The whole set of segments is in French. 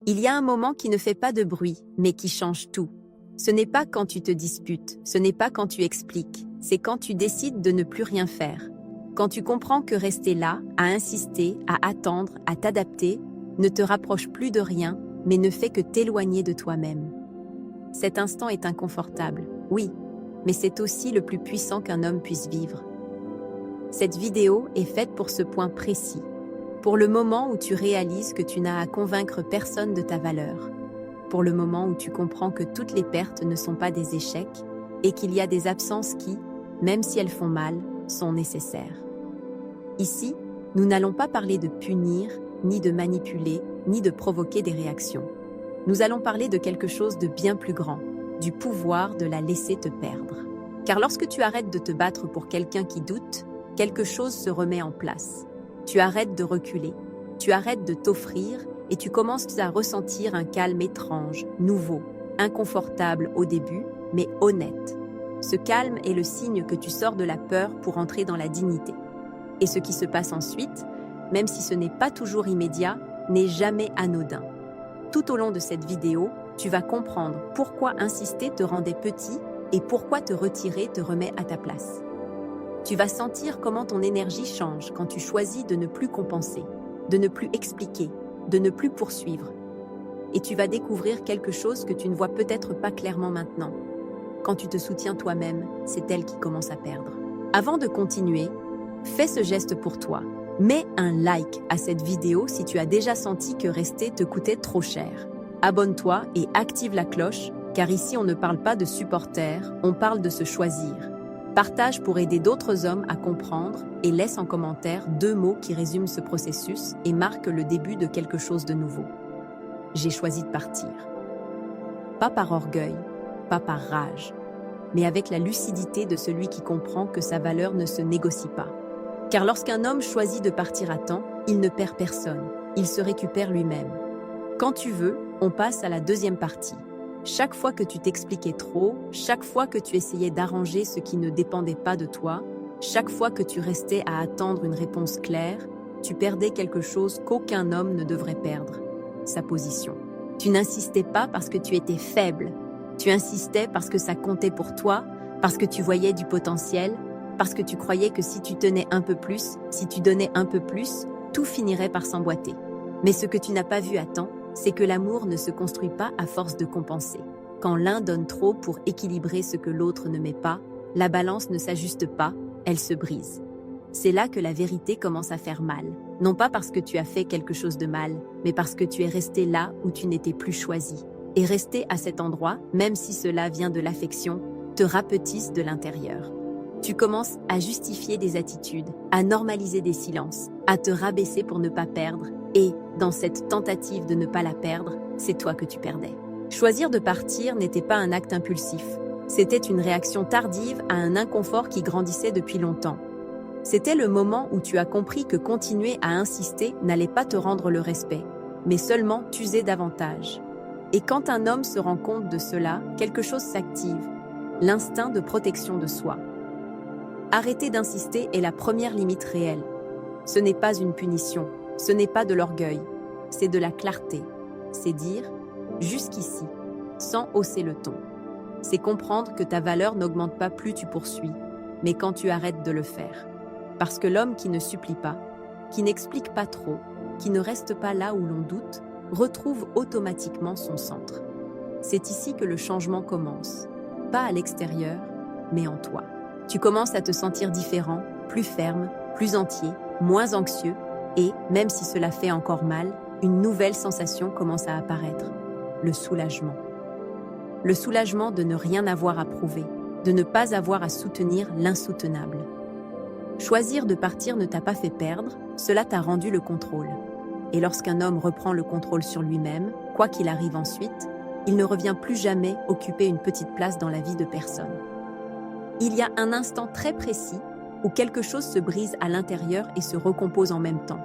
Il y a un moment qui ne fait pas de bruit, mais qui change tout. Ce n'est pas quand tu te disputes, ce n'est pas quand tu expliques, c'est quand tu décides de ne plus rien faire. Quand tu comprends que rester là, à insister, à attendre, à t'adapter, ne te rapproche plus de rien, mais ne fait que t'éloigner de toi-même. Cet instant est inconfortable, oui, mais c'est aussi le plus puissant qu'un homme puisse vivre. Cette vidéo est faite pour ce point précis, pour le moment où tu réalises que tu n'as à convaincre personne de ta valeur, pour le moment où tu comprends que toutes les pertes ne sont pas des échecs et qu'il y a des absences qui, même si elles font mal, sont nécessaires. Ici, nous n'allons pas parler de punir, ni de manipuler, ni de provoquer des réactions. Nous allons parler de quelque chose de bien plus grand, du pouvoir de la laisser te perdre. Car lorsque tu arrêtes de te battre pour quelqu'un qui doute, quelque chose se remet en place. Tu arrêtes de reculer, tu arrêtes de t'offrir et tu commences à ressentir un calme étrange, nouveau, inconfortable au début, mais honnête. Ce calme est le signe que tu sors de la peur pour entrer dans la dignité. Et ce qui se passe ensuite, même si ce n'est pas toujours immédiat, n'est jamais anodin. Tout au long de cette vidéo, tu vas comprendre pourquoi insister te rendait petit et pourquoi te retirer te remet à ta place. Tu vas sentir comment ton énergie change quand tu choisis de ne plus compenser, de ne plus expliquer, de ne plus poursuivre. Et tu vas découvrir quelque chose que tu ne vois peut-être pas clairement maintenant. Quand tu te soutiens toi-même, c'est elle qui commence à perdre. Avant de continuer, fais ce geste pour toi. Mets un like à cette vidéo si tu as déjà senti que rester te coûtait trop cher. Abonne-toi et active la cloche, car ici on ne parle pas de supporters, on parle de se choisir. Partage pour aider d'autres hommes à comprendre et laisse en commentaire 2 mots qui résument ce processus et marquent le début de quelque chose de nouveau. J'ai choisi de partir. Pas par orgueil, pas par rage, mais avec la lucidité de celui qui comprend que sa valeur ne se négocie pas. Car lorsqu'un homme choisit de partir à temps, il ne perd personne, il se récupère lui-même. Quand tu veux, on passe à la deuxième partie. Chaque fois que tu t'expliquais trop, chaque fois que tu essayais d'arranger ce qui ne dépendait pas de toi, chaque fois que tu restais à attendre une réponse claire, tu perdais quelque chose qu'aucun homme ne devrait perdre, sa position. Tu n'insistais pas parce que tu étais faible, tu insistais parce que ça comptait pour toi, parce que tu voyais du potentiel, parce que tu croyais que si tu tenais un peu plus, si tu donnais un peu plus, tout finirait par s'emboîter. Mais ce que tu n'as pas vu à temps, c'est que l'amour ne se construit pas à force de compenser. Quand l'un donne trop pour équilibrer ce que l'autre ne met pas, la balance ne s'ajuste pas, elle se brise. C'est là que la vérité commence à faire mal. Non pas parce que tu as fait quelque chose de mal, mais parce que tu es resté là où tu n'étais plus choisi. Et rester à cet endroit, même si cela vient de l'affection, te rapetisse de l'intérieur. Tu commences à justifier des attitudes, à normaliser des silences, à te rabaisser pour ne pas perdre, et, dans cette tentative de ne pas la perdre, c'est toi que tu perdais. Choisir de partir n'était pas un acte impulsif, c'était une réaction tardive à un inconfort qui grandissait depuis longtemps. C'était le moment où tu as compris que continuer à insister n'allait pas te rendre le respect, mais seulement t'user davantage. Et quand un homme se rend compte de cela, quelque chose s'active, l'instinct de protection de soi. Arrêter d'insister est la première limite réelle. Ce n'est pas une punition, ce n'est pas de l'orgueil, c'est de la clarté. C'est dire « jusqu'ici », sans hausser le ton. C'est comprendre que ta valeur n'augmente pas plus tu poursuis, mais quand tu arrêtes de le faire. Parce que l'homme qui ne supplie pas, qui n'explique pas trop, qui ne reste pas là où l'on doute, retrouve automatiquement son centre. C'est ici que le changement commence, pas à l'extérieur, mais en toi. Tu commences à te sentir différent, plus ferme, plus entier, moins anxieux, et, même si cela fait encore mal, une nouvelle sensation commence à apparaître, le soulagement. Le soulagement de ne rien avoir à prouver, de ne pas avoir à soutenir l'insoutenable. Choisir de partir ne t'a pas fait perdre, cela t'a rendu le contrôle. Et lorsqu'un homme reprend le contrôle sur lui-même, quoi qu'il arrive ensuite, il ne revient plus jamais occuper une petite place dans la vie de personne. Il y a un instant très précis où quelque chose se brise à l'intérieur et se recompose en même temps.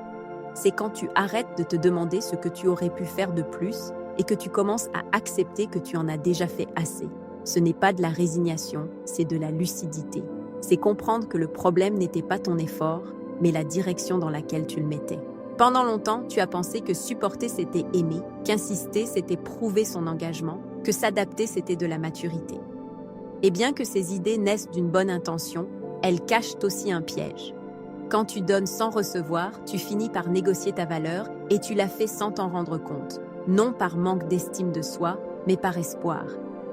C'est quand tu arrêtes de te demander ce que tu aurais pu faire de plus et que tu commences à accepter que tu en as déjà fait assez. Ce n'est pas de la résignation, c'est de la lucidité. C'est comprendre que le problème n'était pas ton effort, mais la direction dans laquelle tu le mettais. Pendant longtemps, tu as pensé que supporter c'était aimer, qu'insister c'était prouver son engagement, que s'adapter c'était de la maturité. Et bien que ces idées naissent d'une bonne intention, elles cachent aussi un piège. Quand tu donnes sans recevoir, tu finis par négocier ta valeur et tu la fais sans t'en rendre compte, non par manque d'estime de soi, mais par espoir.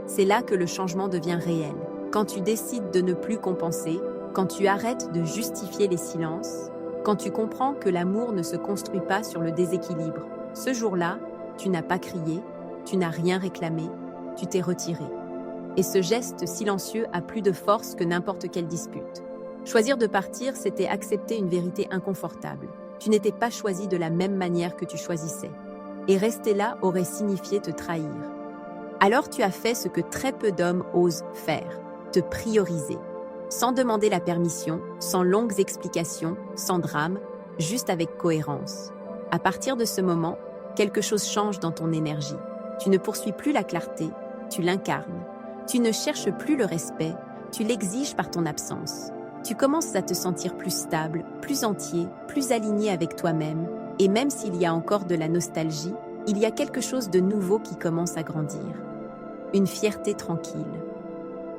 C'est là que le changement devient réel. Quand tu décides de ne plus compenser, quand tu arrêtes de justifier les silences, quand tu comprends que l'amour ne se construit pas sur le déséquilibre, ce jour-là, tu n'as pas crié, tu n'as rien réclamé, tu t'es retiré. Et ce geste silencieux a plus de force que n'importe quelle dispute. Choisir de partir, c'était accepter une vérité inconfortable. Tu n'étais pas choisi de la même manière que tu choisissais. Et rester là aurait signifié te trahir. Alors tu as fait ce que très peu d'hommes osent faire, te prioriser. Sans demander la permission, sans longues explications, sans drame, juste avec cohérence. À partir de ce moment, quelque chose change dans ton énergie. Tu ne poursuis plus la clarté, tu l'incarnes. Tu ne cherches plus le respect, tu l'exiges par ton absence. Tu commences à te sentir plus stable, plus entier, plus aligné avec toi-même, et même s'il y a encore de la nostalgie, il y a quelque chose de nouveau qui commence à grandir. Une fierté tranquille.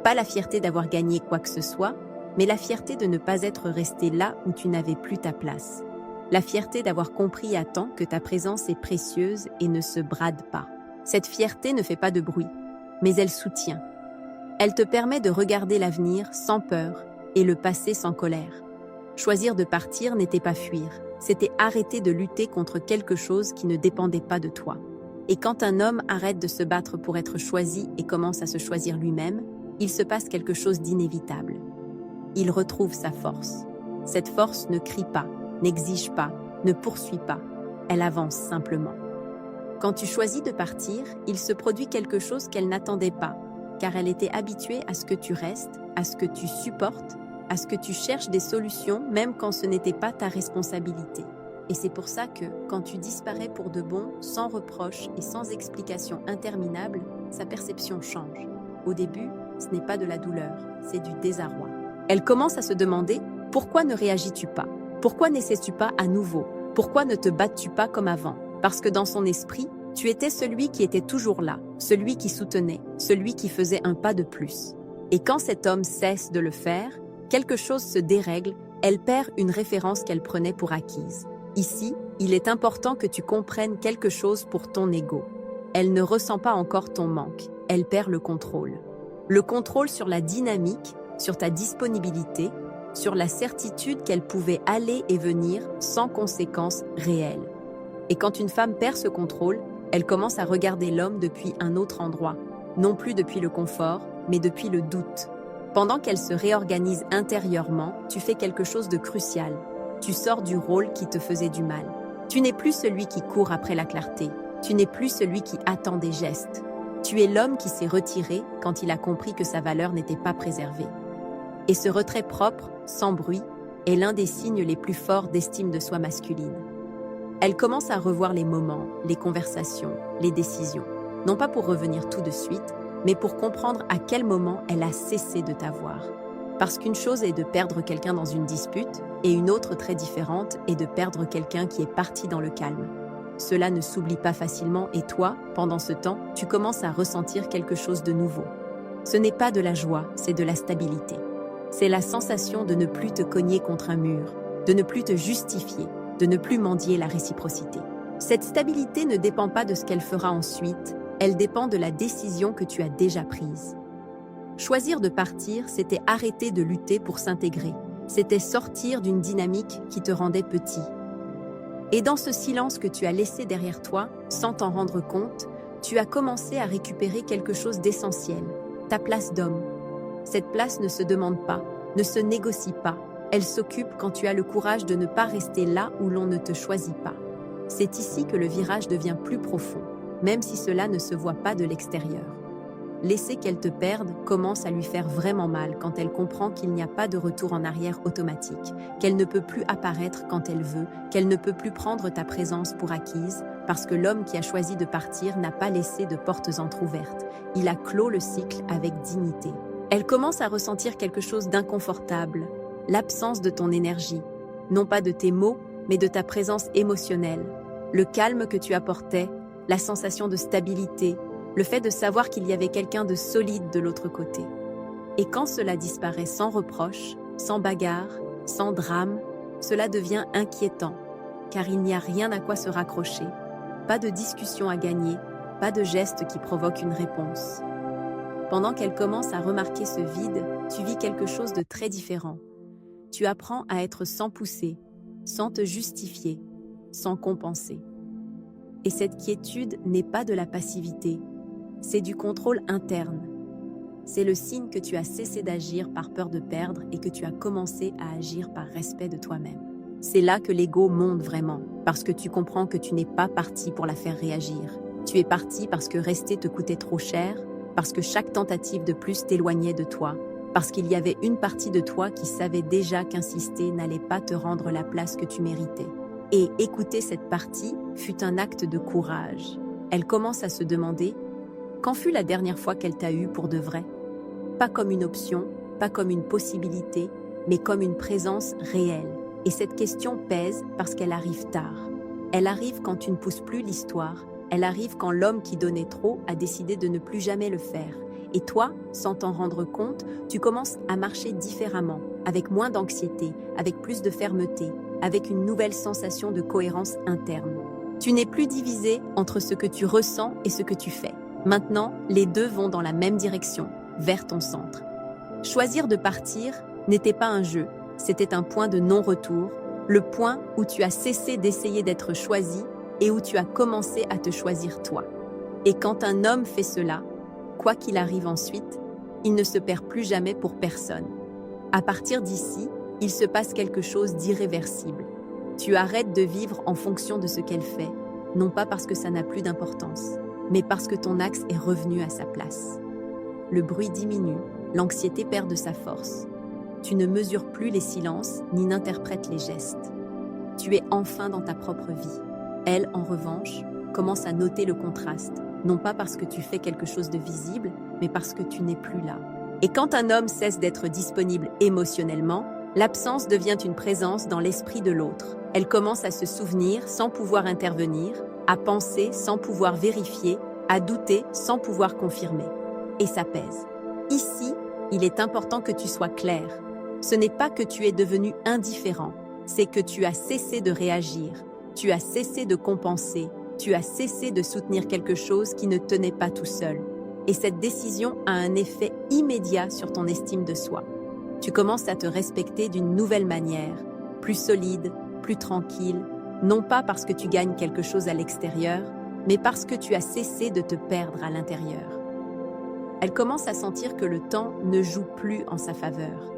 Pas la fierté d'avoir gagné quoi que ce soit, mais la fierté de ne pas être resté là où tu n'avais plus ta place. La fierté d'avoir compris à temps que ta présence est précieuse et ne se brade pas. Cette fierté ne fait pas de bruit, mais elle soutient. Elle te permet de regarder l'avenir sans peur et le passé sans colère. Choisir de partir n'était pas fuir, c'était arrêter de lutter contre quelque chose qui ne dépendait pas de toi. Et quand un homme arrête de se battre pour être choisi et commence à se choisir lui-même, il se passe quelque chose d'inévitable. Il retrouve sa force. Cette force ne crie pas, n'exige pas, ne poursuit pas. Elle avance simplement. Quand tu choisis de partir, il se produit quelque chose qu'elle n'attendait pas, car elle était habituée à ce que tu restes, à ce que tu supportes, à ce que tu cherches des solutions même quand ce n'était pas ta responsabilité. Et c'est pour ça que, quand tu disparais pour de bon, sans reproche et sans explication interminable, sa perception change. Au début, ce n'est pas de la douleur, c'est du désarroi. Elle commence à se demander « Pourquoi ne réagis-tu pas? Pourquoi n'essaies-tu pas à nouveau? Pourquoi ne te bats-tu pas comme avant ?» Parce que dans son esprit, tu étais celui qui était toujours là, celui qui soutenait, celui qui faisait un pas de plus. Et quand cet homme cesse de le faire, quelque chose se dérègle, elle perd une référence qu'elle prenait pour acquise. Ici, il est important que tu comprennes quelque chose pour ton ego. Elle ne ressent pas encore ton manque, elle perd le contrôle. Le contrôle sur la dynamique, sur ta disponibilité, sur la certitude qu'elle pouvait aller et venir sans conséquences réelles. Et quand une femme perd ce contrôle, elle commence à regarder l'homme depuis un autre endroit, non plus depuis le confort, mais depuis le doute. Pendant qu'elle se réorganise intérieurement, tu fais quelque chose de crucial. Tu sors du rôle qui te faisait du mal. Tu n'es plus celui qui court après la clarté. Tu n'es plus celui qui attend des gestes. Tu es l'homme qui s'est retiré quand il a compris que sa valeur n'était pas préservée. Et ce retrait propre, sans bruit, est l'un des signes les plus forts d'estime de soi masculine. Elle commence à revoir les moments, les conversations, les décisions. Non pas pour revenir tout de suite, mais pour comprendre à quel moment elle a cessé de t'avoir. Parce qu'une chose est de perdre quelqu'un dans une dispute, et une autre très différente est de perdre quelqu'un qui est parti dans le calme. Cela ne s'oublie pas facilement et toi, pendant ce temps, tu commences à ressentir quelque chose de nouveau. Ce n'est pas de la joie, c'est de la stabilité. C'est la sensation de ne plus te cogner contre un mur, de ne plus te justifier, de ne plus mendier la réciprocité. Cette stabilité ne dépend pas de ce qu'elle fera ensuite, elle dépend de la décision que tu as déjà prise. Choisir de partir, c'était arrêter de lutter pour s'intégrer. C'était sortir d'une dynamique qui te rendait petit. Et dans ce silence que tu as laissé derrière toi, sans t'en rendre compte, tu as commencé à récupérer quelque chose d'essentiel, ta place d'homme. Cette place ne se demande pas, ne se négocie pas. Elle s'occupe quand tu as le courage de ne pas rester là où l'on ne te choisit pas. C'est ici que le virage devient plus profond, même si cela ne se voit pas de l'extérieur. Laisser qu'elle te perde commence à lui faire vraiment mal quand elle comprend qu'il n'y a pas de retour en arrière automatique, qu'elle ne peut plus apparaître quand elle veut, qu'elle ne peut plus prendre ta présence pour acquise, parce que l'homme qui a choisi de partir n'a pas laissé de portes entr'ouvertes. Il a clos le cycle avec dignité. Elle commence à ressentir quelque chose d'inconfortable, l'absence de ton énergie, non pas de tes mots, mais de ta présence émotionnelle, le calme que tu apportais, la sensation de stabilité, le fait de savoir qu'il y avait quelqu'un de solide de l'autre côté. Et quand cela disparaît sans reproche, sans bagarre, sans drame, cela devient inquiétant, car il n'y a rien à quoi se raccrocher, pas de discussion à gagner, pas de geste qui provoque une réponse. Pendant qu'elle commence à remarquer ce vide, tu vis quelque chose de très différent. Tu apprends à être sans pousser, sans te justifier, sans compenser. Et cette quiétude n'est pas de la passivité, c'est du contrôle interne. C'est le signe que tu as cessé d'agir par peur de perdre et que tu as commencé à agir par respect de toi-même. C'est là que l'ego monte vraiment, parce que tu comprends que tu n'es pas parti pour la faire réagir. Tu es parti parce que rester te coûtait trop cher, parce que chaque tentative de plus t'éloignait de toi, parce qu'il y avait une partie de toi qui savait déjà qu'insister n'allait pas te rendre la place que tu méritais. Et écouter cette partie fut un acte de courage. Elle commence à se demander « Quand fut la dernière fois qu'elle t'a eu pour de vrai ?» Pas comme une option, pas comme une possibilité, mais comme une présence réelle. Et cette question pèse parce qu'elle arrive tard. Elle arrive quand tu ne pousses plus l'histoire. Elle arrive quand l'homme qui donnait trop a décidé de ne plus jamais le faire. Et toi, sans t'en rendre compte, tu commences à marcher différemment, avec moins d'anxiété, avec plus de fermeté, avec une nouvelle sensation de cohérence interne. Tu n'es plus divisé entre ce que tu ressens et ce que tu fais. Maintenant, les deux vont dans la même direction, vers ton centre. Choisir de partir n'était pas un jeu, c'était un point de non-retour, le point où tu as cessé d'essayer d'être choisi et où tu as commencé à te choisir toi. Et quand un homme fait cela, quoi qu'il arrive ensuite, il ne se perd plus jamais pour personne. À partir d'ici, il se passe quelque chose d'irréversible. Tu arrêtes de vivre en fonction de ce qu'elle fait, non pas parce que ça n'a plus d'importance, mais parce que ton axe est revenu à sa place. Le bruit diminue, l'anxiété perd de sa force. Tu ne mesures plus les silences ni n'interprètes les gestes. Tu es enfin dans ta propre vie. Elle, en revanche, commence à noter le contraste, non pas parce que tu fais quelque chose de visible, mais parce que tu n'es plus là. Et quand un homme cesse d'être disponible émotionnellement, l'absence devient une présence dans l'esprit de l'autre. Elle commence à se souvenir sans pouvoir intervenir, à penser sans pouvoir vérifier, à douter sans pouvoir confirmer. Et ça pèse. Ici, il est important que tu sois clair. Ce n'est pas que tu es devenu indifférent, c'est que tu as cessé de réagir, tu as cessé de compenser, tu as cessé de soutenir quelque chose qui ne tenait pas tout seul. Et cette décision a un effet immédiat sur ton estime de soi. Tu commences à te respecter d'une nouvelle manière, plus solide, plus tranquille, non pas parce que tu gagnes quelque chose à l'extérieur, mais parce que tu as cessé de te perdre à l'intérieur. Elle commence à sentir que le temps ne joue plus en sa faveur.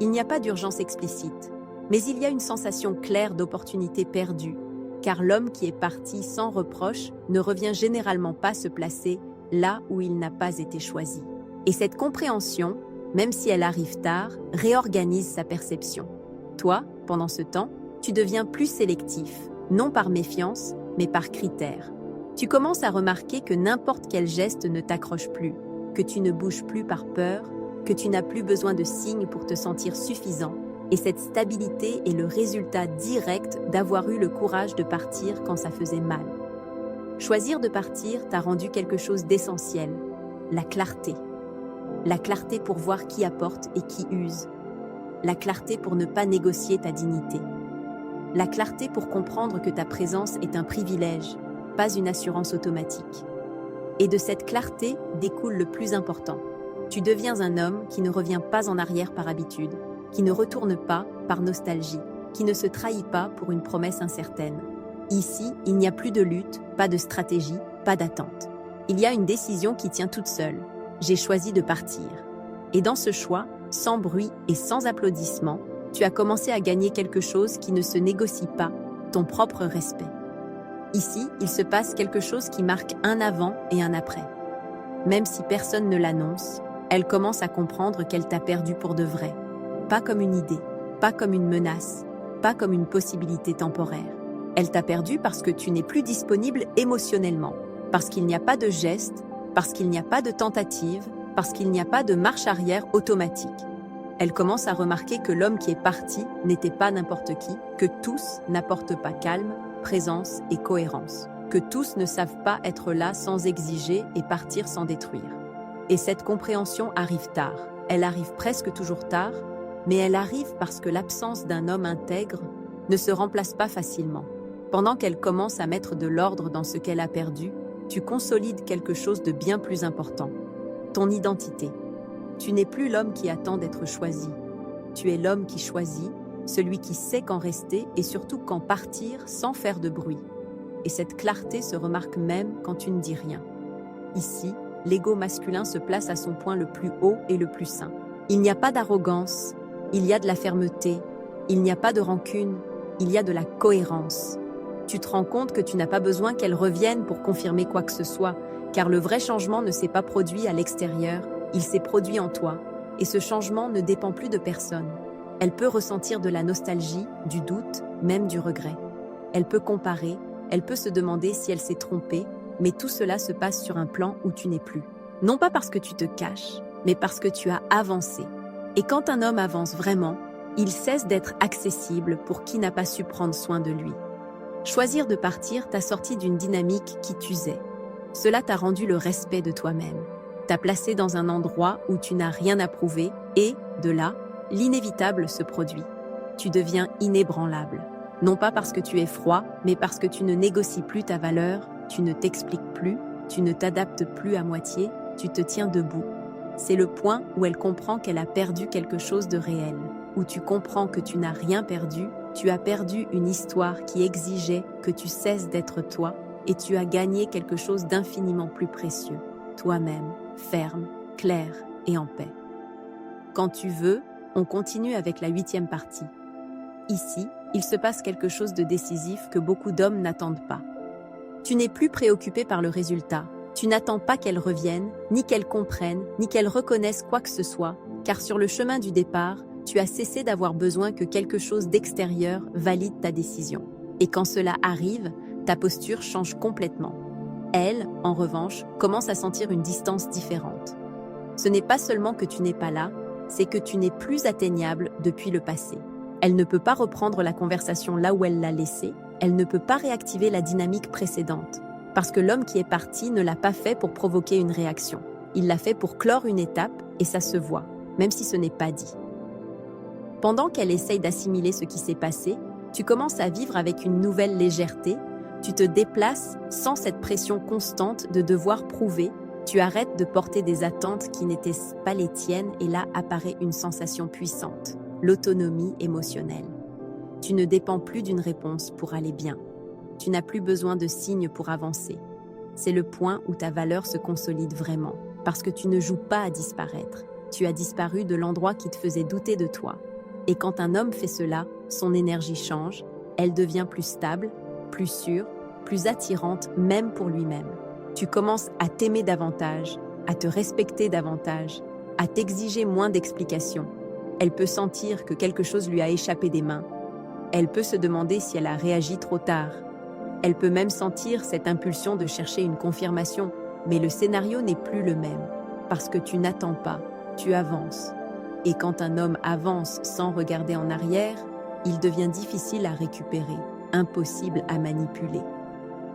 Il n'y a pas d'urgence explicite, mais il y a une sensation claire d'opportunité perdue, car l'homme qui est parti sans reproche ne revient généralement pas se placer là où il n'a pas été choisi. Et cette compréhension, même si elle arrive tard, réorganise sa perception. Toi, pendant ce temps, tu deviens plus sélectif, non par méfiance, mais par critère. Tu commences à remarquer que n'importe quel geste ne t'accroche plus, que tu ne bouges plus par peur, que tu n'as plus besoin de signes pour te sentir suffisant. Et cette stabilité est le résultat direct d'avoir eu le courage de partir quand ça faisait mal. Choisir de partir t'a rendu quelque chose d'essentiel, la clarté. La clarté pour voir qui apporte et qui use. La clarté pour ne pas négocier ta dignité. La clarté pour comprendre que ta présence est un privilège, pas une assurance automatique. Et de cette clarté découle le plus important. Tu deviens un homme qui ne revient pas en arrière par habitude, qui ne retourne pas par nostalgie, qui ne se trahit pas pour une promesse incertaine. Ici, il n'y a plus de lutte, pas de stratégie, pas d'attente. Il y a une décision qui tient toute seule. J'ai choisi de partir. Et dans ce choix, sans bruit et sans applaudissements, tu as commencé à gagner quelque chose qui ne se négocie pas, ton propre respect. Ici, il se passe quelque chose qui marque un avant et un après. Même si personne ne l'annonce, elle commence à comprendre qu'elle t'a perdu pour de vrai. Pas comme une idée, pas comme une menace, pas comme une possibilité temporaire. Elle t'a perdu parce que tu n'es plus disponible émotionnellement, parce qu'il n'y a pas de geste, parce qu'il n'y a pas de tentative, parce qu'il n'y a pas de marche arrière automatique. Elle commence à remarquer que l'homme qui est parti n'était pas n'importe qui, que tous n'apportent pas calme, présence et cohérence, que tous ne savent pas être là sans exiger et partir sans détruire. Et cette compréhension arrive tard. Elle arrive presque toujours tard, mais elle arrive parce que l'absence d'un homme intègre ne se remplace pas facilement. Pendant qu'elle commence à mettre de l'ordre dans ce qu'elle a perdu, tu consolides quelque chose de bien plus important. Ton identité. Tu n'es plus l'homme qui attend d'être choisi. Tu es l'homme qui choisit, celui qui sait quand rester et surtout quand partir sans faire de bruit. Et cette clarté se remarque même quand tu ne dis rien. Ici, l'ego masculin se place à son point le plus haut et le plus sain. Il n'y a pas d'arrogance, il y a de la fermeté, il n'y a pas de rancune, il y a de la cohérence. Tu te rends compte que tu n'as pas besoin qu'elle revienne pour confirmer quoi que ce soit, car le vrai changement ne s'est pas produit à l'extérieur, il s'est produit en toi, et ce changement ne dépend plus de personne. Elle peut ressentir de la nostalgie, du doute, même du regret. Elle peut comparer, elle peut se demander si elle s'est trompée, mais tout cela se passe sur un plan où tu n'es plus. Non pas parce que tu te caches, mais parce que tu as avancé. Et quand un homme avance vraiment, il cesse d'être accessible pour qui n'a pas su prendre soin de lui. Choisir de partir t'a sorti d'une dynamique qui t'usait. Cela t'a rendu le respect de toi-même. T'a placé dans un endroit où tu n'as rien à prouver et, de là, l'inévitable se produit. Tu deviens inébranlable. Non pas parce que tu es froid, mais parce que tu ne négocies plus ta valeur, tu ne t'expliques plus, tu ne t'adaptes plus à moitié, tu te tiens debout. C'est le point où elle comprend qu'elle a perdu quelque chose de réel, où tu comprends que tu n'as rien perdu, tu as perdu une histoire qui exigeait que tu cesses d'être toi, et tu as gagné quelque chose d'infiniment plus précieux, toi-même, ferme, clair et en paix. Quand tu veux, on continue avec la 8e partie. Ici, il se passe quelque chose de décisif que beaucoup d'hommes n'attendent pas. Tu n'es plus préoccupé par le résultat. Tu n'attends pas qu'elle revienne, ni qu'elle comprenne, ni qu'elle reconnaisse quoi que ce soit, car sur le chemin du départ, tu as cessé d'avoir besoin que quelque chose d'extérieur valide ta décision. Et quand cela arrive, ta posture change complètement. Elle, en revanche, commence à sentir une distance différente. Ce n'est pas seulement que tu n'es pas là, c'est que tu n'es plus atteignable depuis le passé. Elle ne peut pas reprendre la conversation là où elle l'a laissée, elle ne peut pas réactiver la dynamique précédente, parce que l'homme qui est parti ne l'a pas fait pour provoquer une réaction. Il l'a fait pour clore une étape, et ça se voit, même si ce n'est pas dit. Pendant qu'elle essaye d'assimiler ce qui s'est passé, tu commences à vivre avec une nouvelle légèreté, tu te déplaces sans cette pression constante de devoir prouver, tu arrêtes de porter des attentes qui n'étaient pas les tiennes et là apparaît une sensation puissante, l'autonomie émotionnelle. Tu ne dépends plus d'une réponse pour aller bien. Tu n'as plus besoin de signes pour avancer. C'est le point où ta valeur se consolide vraiment, parce que tu ne joues pas à disparaître. Tu as disparu de l'endroit qui te faisait douter de toi. Et quand un homme fait cela, son énergie change, elle devient plus stable, plus sûre, plus attirante même pour lui-même. Tu commences à t'aimer davantage, à te respecter davantage, à t'exiger moins d'explications. Elle peut sentir que quelque chose lui a échappé des mains. Elle peut se demander si elle a réagi trop tard. Elle peut même sentir cette impulsion de chercher une confirmation, mais le scénario n'est plus le même, parce que tu n'attends pas, tu avances. Et quand un homme avance sans regarder en arrière, il devient difficile à récupérer, impossible à manipuler.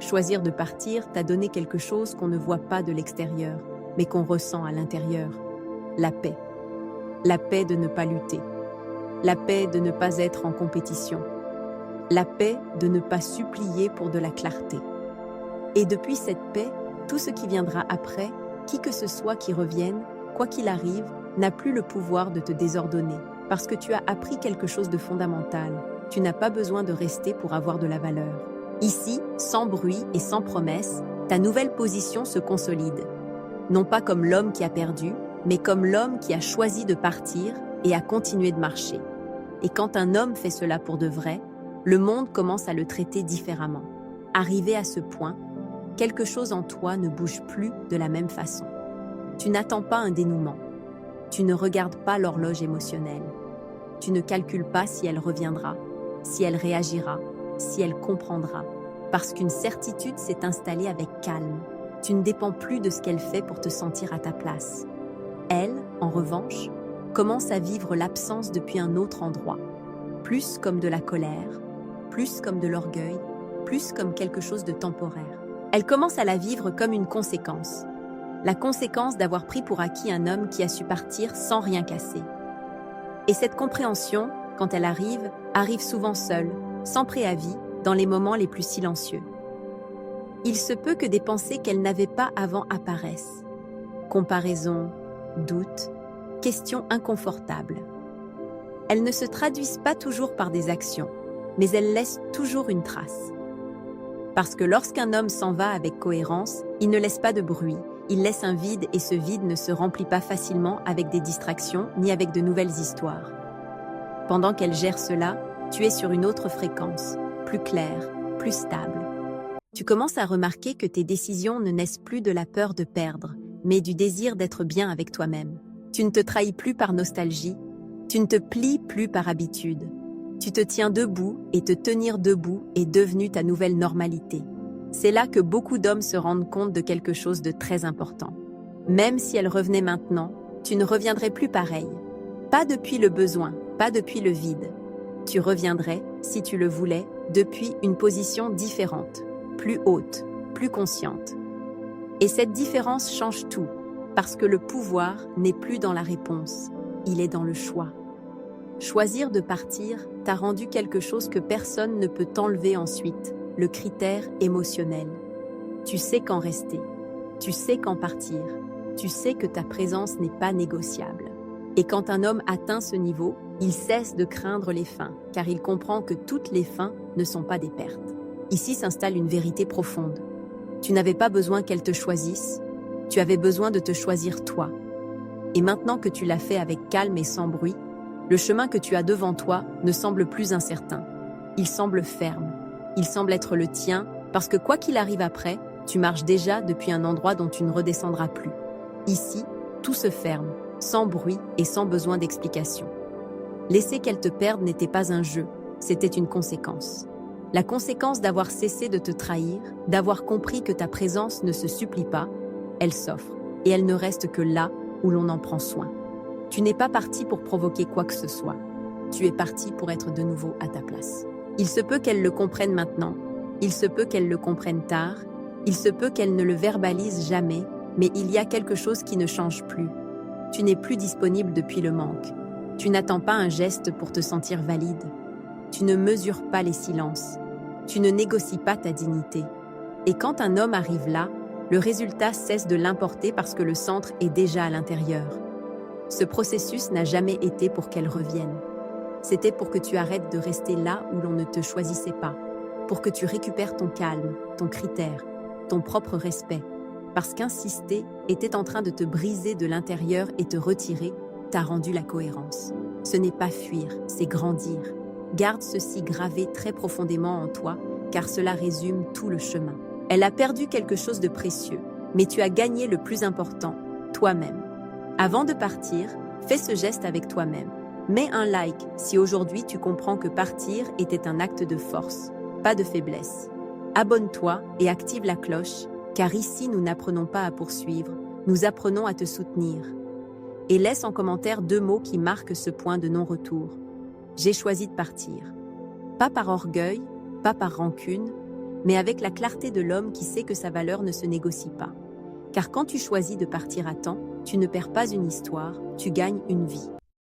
Choisir de partir t'a donné quelque chose qu'on ne voit pas de l'extérieur, mais qu'on ressent à l'intérieur. La paix. La paix de ne pas lutter. La paix de ne pas être en compétition. La paix de ne pas supplier pour de la clarté. Et depuis cette paix, tout ce qui viendra après, qui que ce soit qui revienne, quoi qu'il arrive, n'a plus le pouvoir de te désordonner, parce que tu as appris quelque chose de fondamental. Tu n'as pas besoin de rester pour avoir de la valeur. Ici, sans bruit et sans promesse, ta nouvelle position se consolide. Non pas comme l'homme qui a perdu, mais comme l'homme qui a choisi de partir et a continué de marcher. Et quand un homme fait cela pour de vrai, le monde commence à le traiter différemment. Arrivé à ce point, quelque chose en toi ne bouge plus de la même façon. Tu n'attends pas un dénouement. Tu ne regardes pas l'horloge émotionnelle. Tu ne calcules pas si elle reviendra, si elle réagira, si elle comprendra, parce qu'une certitude s'est installée avec calme. Tu ne dépends plus de ce qu'elle fait pour te sentir à ta place. Elle, en revanche, commence à vivre l'absence depuis un autre endroit, plus comme de la colère, plus comme de l'orgueil, plus comme quelque chose de temporaire. Elle commence à la vivre comme une conséquence. La conséquence d'avoir pris pour acquis un homme qui a su partir sans rien casser. Et cette compréhension, quand elle arrive souvent seule, sans préavis, dans les moments les plus silencieux. Il se peut que des pensées qu'elle n'avait pas avant apparaissent. Comparaison, doute, questions inconfortables. Elles ne se traduisent pas toujours par des actions, mais elles laissent toujours une trace. Parce que lorsqu'un homme s'en va avec cohérence, il ne laisse pas de bruit, il laisse un vide et ce vide ne se remplit pas facilement avec des distractions ni avec de nouvelles histoires. Pendant qu'elle gère cela, tu es sur une autre fréquence, plus claire, plus stable. Tu commences à remarquer que tes décisions ne naissent plus de la peur de perdre, mais du désir d'être bien avec toi-même. Tu ne te trahis plus par nostalgie, tu ne te plies plus par habitude. Tu te tiens debout et te tenir debout est devenu ta nouvelle normalité. C'est là que beaucoup d'hommes se rendent compte de quelque chose de très important. Même si elle revenait maintenant, tu ne reviendrais plus pareil. Pas depuis le besoin, pas depuis le vide. Tu reviendrais, si tu le voulais, depuis une position différente, plus haute, plus consciente. Et cette différence change tout, parce que le pouvoir n'est plus dans la réponse, il est dans le choix. Choisir de partir t'a rendu quelque chose que personne ne peut t'enlever ensuite, le critère émotionnel. Tu sais quand rester, tu sais quand partir, tu sais que ta présence n'est pas négociable. Et quand un homme atteint ce niveau, il cesse de craindre les fins, car il comprend que toutes les fins ne sont pas des pertes. Ici s'installe une vérité profonde. Tu n'avais pas besoin qu'elle te choisisse, tu avais besoin de te choisir toi. Et maintenant que tu l'as fait avec calme et sans bruit, le chemin que tu as devant toi ne semble plus incertain. Il semble ferme, il semble être le tien, parce que quoi qu'il arrive après, tu marches déjà depuis un endroit dont tu ne redescendras plus. Ici, tout se ferme, sans bruit et sans besoin d'explication. Laisser qu'elle te perde n'était pas un jeu, c'était une conséquence. La conséquence d'avoir cessé de te trahir, d'avoir compris que ta présence ne se supplie pas, elle s'offre, et elle ne reste que là où l'on en prend soin. Tu n'es pas parti pour provoquer quoi que ce soit. Tu es parti pour être de nouveau à ta place. Il se peut qu'elle le comprenne maintenant, il se peut qu'elle le comprenne tard, il se peut qu'elle ne le verbalise jamais, mais il y a quelque chose qui ne change plus. Tu n'es plus disponible depuis le manque. Tu n'attends pas un geste pour te sentir valide. Tu ne mesures pas les silences. Tu ne négocies pas ta dignité. Et quand un homme arrive là, le résultat cesse de l'importer parce que le centre est déjà à l'intérieur. Ce processus n'a jamais été pour qu'elle revienne. C'était pour que tu arrêtes de rester là où l'on ne te choisissait pas, pour que tu récupères ton calme, ton critère, ton propre respect. Parce qu'insister était en train de te briser de l'intérieur et te retirer, t'a rendu la cohérence. Ce n'est pas fuir, c'est grandir. Garde ceci gravé très profondément en toi, car cela résume tout le chemin. Elle a perdu quelque chose de précieux, mais tu as gagné le plus important, toi-même. Avant de partir, fais ce geste avec toi-même. Mets un like si aujourd'hui tu comprends que partir était un acte de force, pas de faiblesse. Abonne-toi et active la cloche, car ici nous n'apprenons pas à poursuivre, nous apprenons à te soutenir. Et laisse en commentaire 2 mots qui marquent ce point de non-retour. J'ai choisi de partir. Pas par orgueil, pas par rancune, mais avec la clarté de l'homme qui sait que sa valeur ne se négocie pas. Car quand tu choisis de partir à temps, tu ne perds pas une histoire, tu gagnes une vie.